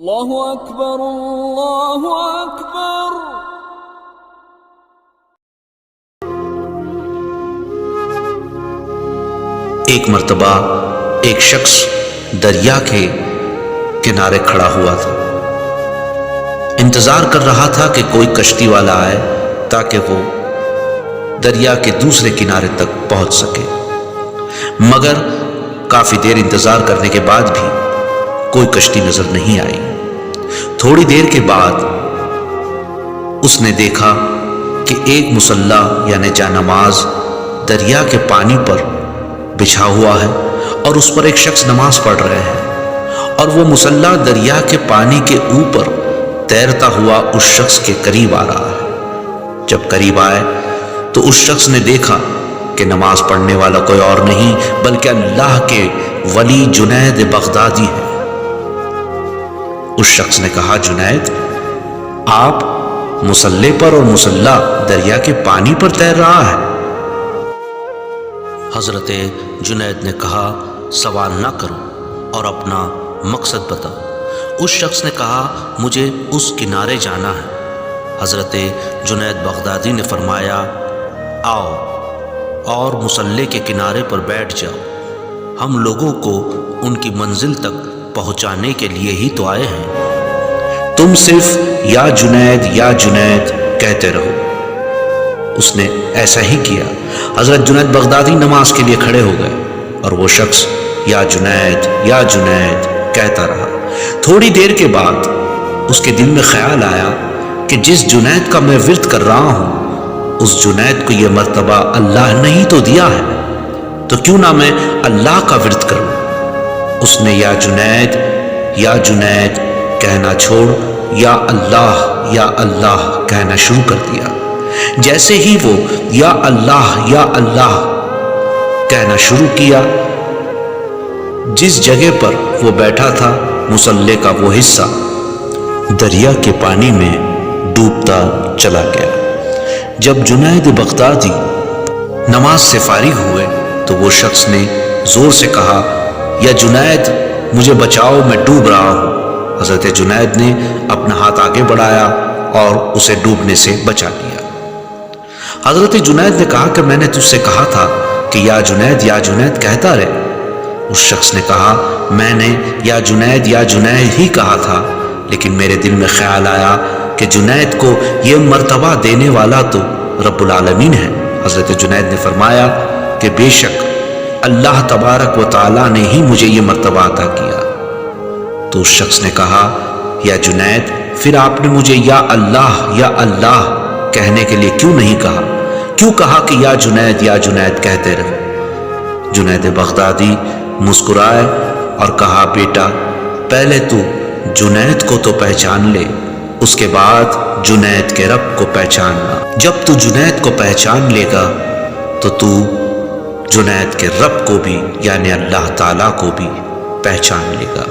اللہ اکبر اللہ اکبر۔ ایک مرتبہ ایک شخص دریا کے کنارے کھڑا ہوا تھا، انتظار کر رہا تھا کہ کوئی کشتی والا آئے تاکہ وہ دریا کے دوسرے کنارے تک پہنچ سکے، مگر کافی دیر انتظار کرنے کے بعد بھی کوئی کشتی نظر نہیں آئی۔ تھوڑی دیر کے بعد اس نے دیکھا کہ ایک مصلی یعنی جانماز دریا کے پانی پر بچھا ہوا ہے اور اس پر ایک شخص نماز پڑھ رہے ہیں، اور وہ مصلی دریا کے پانی کے اوپر تیرتا ہوا اس شخص کے قریب آ رہا ہے۔ جب قریب آئے تو اس شخص نے دیکھا کہ نماز پڑھنے والا کوئی اور نہیں بلکہ اللہ کے ولی جنید بغدادی ہے۔ اس شخص نے کہا، جنید، آپ مصلی پر اور مصلی دریا کے پانی پر تیر رہا ہے؟ حضرت جنید نے کہا، سوال نہ کرو اور اپنا مقصد بتا۔ اس شخص نے کہا، مجھے اس کنارے جانا ہے۔ حضرت جنید بغدادی نے فرمایا، آؤ اور مصلی کے کنارے پر بیٹھ جاؤ، ہم لوگوں کو ان کی منزل تک پہنچانے کے لیے ہی تو آئے ہیں، تم صرف یا جنید کہتے رہو۔ اس نے ایسا ہی کیا۔ حضرت جنید بغدادی نماز کے لیے کھڑے ہو گئے اور وہ شخص یا جنید کہتا رہا۔ تھوڑی دیر کے بعد اس کے دل میں خیال آیا کہ جس جنید کا میں ورد کر رہا ہوں اس جنید کو یہ مرتبہ اللہ نے ہی تو دیا ہے، تو کیوں نہ میں اللہ کا ورد کروں۔ اس نے یا جنید کہنا چھوڑ یا اللہ کہنا شروع کر دیا۔ جیسے ہی وہ یا اللہ کہنا شروع کیا، جس جگہ پر وہ بیٹھا تھا مصلی کا وہ حصہ دریا کے پانی میں ڈوبتا چلا گیا۔ جب جنید بغدادی نماز سے فارغ ہوئے تو وہ شخص نے زور سے کہا، یا جنید مجھے بچاؤ، میں ڈوب رہا ہوں۔ حضرت جنید نے اپنا ہاتھ آگے بڑھایا اور اسے ڈوبنے سے بچا لیا۔ حضرت جنید نے کہا کہ میں نے تجھ سے کہا تھا کہ یا جنید کہتا رہے۔ اس شخص نے کہا، میں نے یا جنید ہی کہا تھا، لیکن میرے دل میں خیال آیا کہ جنید کو یہ مرتبہ دینے والا تو رب العالمین ہے۔ حضرت جنید نے فرمایا کہ بے شک اللہ تبارک و تعالیٰ نے ہی مجھے یہ مرتبہ عطا کیا۔ تو اس شخص نے کہا، یا جنید، پھر آپ نے مجھے یا اللہ کہنے کے لیے کیوں نہیں کہا؟ کیوں کہا کہ یا جنید کہتے رہو؟ جنید بغدادی مسکرائے اور کہا، بیٹا، پہلے تو جنید کو تو پہچان لے، اس کے بعد جنید کے رب کو پہچاننا۔ جب تو جنید کو پہچان لے گا تو جنید کے رب کو بھی یعنی اللہ تعالیٰ کو بھی پہچان لے گا۔